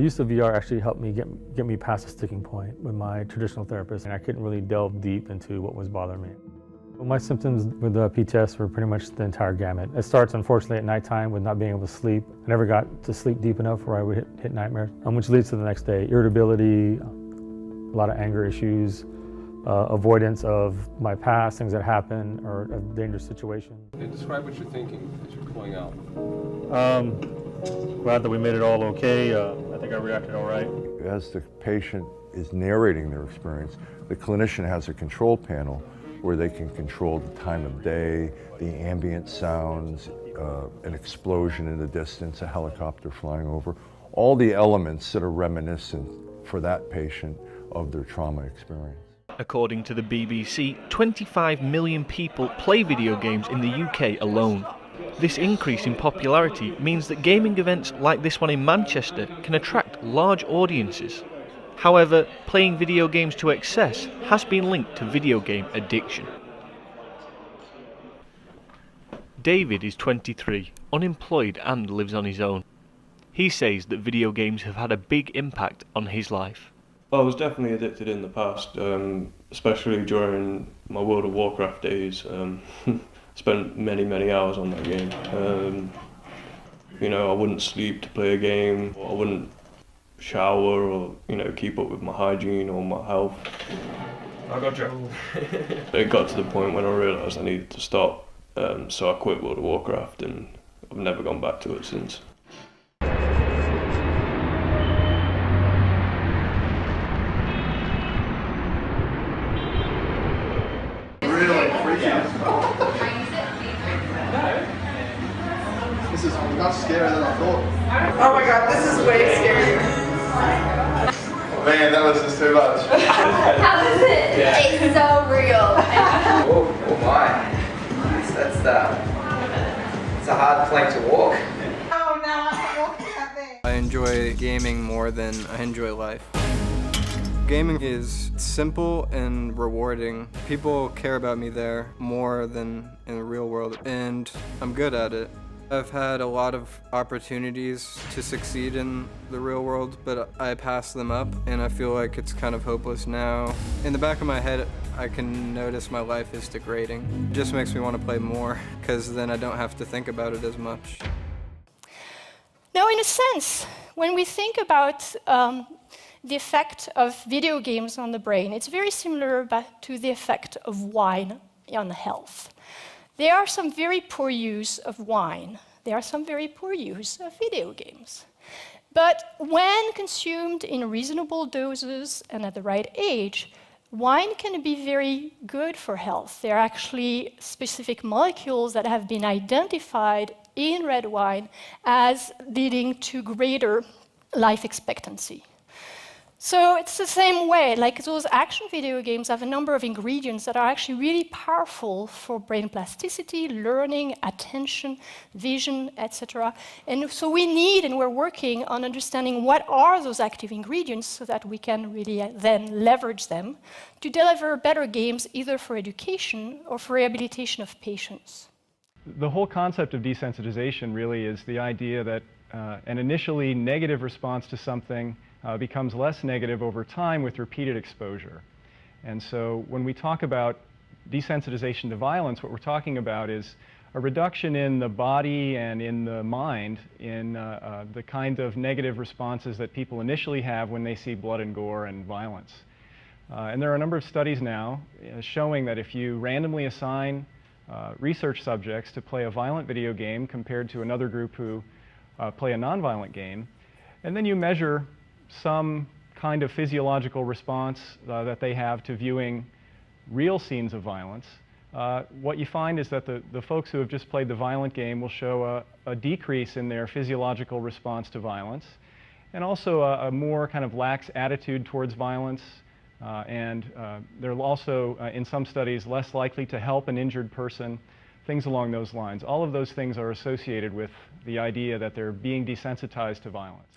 The use of VR actually helped me get me past the sticking point with my traditional therapist, and I couldn't really delve deep into what was bothering me. Well, my symptoms with PTS were pretty much the entire gamut. It starts, unfortunately, at nighttime with not being able to sleep. I never got to sleep deep enough where I would hit nightmares, which leads to the next day. Irritability, a lot of anger issues, avoidance of my past, things that happened, or a dangerous situation. Describe what you're thinking as you're pulling out. Glad that we made it all okay. I think I reacted all right. As the patient is narrating their experience, the clinician has a control panel where they can control the time of day, the ambient sounds, an explosion in the distance, a helicopter flying over, all the elements that are reminiscent for that patient of their trauma experience. According to the BBC, 25 million people play video games in the UK alone. This increase in popularity means that gaming events like this one in Manchester can attract large audiences. However, playing video games to excess has been linked to video game addiction. David is 23, unemployed and lives on his own. He says that video games have had a big impact on his life. I was definitely addicted in the past, especially during my World of Warcraft days. Spent many hours on that game. You know, I wouldn't sleep to play a game, I wouldn't shower or, you know, keep up with my hygiene or my health. I got trouble. It got to the point when I realised I needed to stop, so I quit World of Warcraft and I've never gone back to it since. This is much scarier than I thought. Oh my god, this is way scarier. Man, that was just too much. How is it? Yeah. It's so real. Oh my. It's a hard plank to walk. Oh no, I'm not walking that thing. I enjoy gaming more than I enjoy life. Gaming is simple and rewarding. People care about me there more than in the real world, and I'm good at it. I've had a lot of opportunities to succeed in the real world, but I pass them up, and I feel like it's kind of hopeless now. In the back of my head, I can notice my life is degrading. It just makes me want to play more, because then I don't have to think about it as much. Now, in a sense, when we think about the effect of video games on the brain, it's very similar to the effect of wine on health. There are some very poor use of wine. There are some very poor use of video games. But when consumed in reasonable doses and at the right age, wine can be very good for health. There are actually specific molecules that have been identified in red wine as leading to greater life expectancy. So it's the same way, like those action video games have a number of ingredients that are actually really powerful for brain plasticity, learning, attention, vision, etc. And so we need, and we're working on understanding what are those active ingredients so that we can really then leverage them to deliver better games either for education or for rehabilitation of patients. The whole concept of desensitization really is the idea that an initially negative response to something becomes less negative over time with repeated exposure. And so when we talk about desensitization to violence, what we're talking about is a reduction in the body and in the mind in the kind of negative responses that people initially have when they see blood and gore and violence. And there are a number of studies now showing that if you randomly assign research subjects to play a violent video game compared to another group who play a nonviolent game, and then you measure some kind of physiological response that they have to viewing real scenes of violence, what you find is that the folks who have just played the violent game will show a decrease in their physiological response to violence, and also a more kind of lax attitude towards violence, and they're also, in some studies, less likely to help an injured person, things along those lines. All of those things are associated with the idea that they're being desensitized to violence.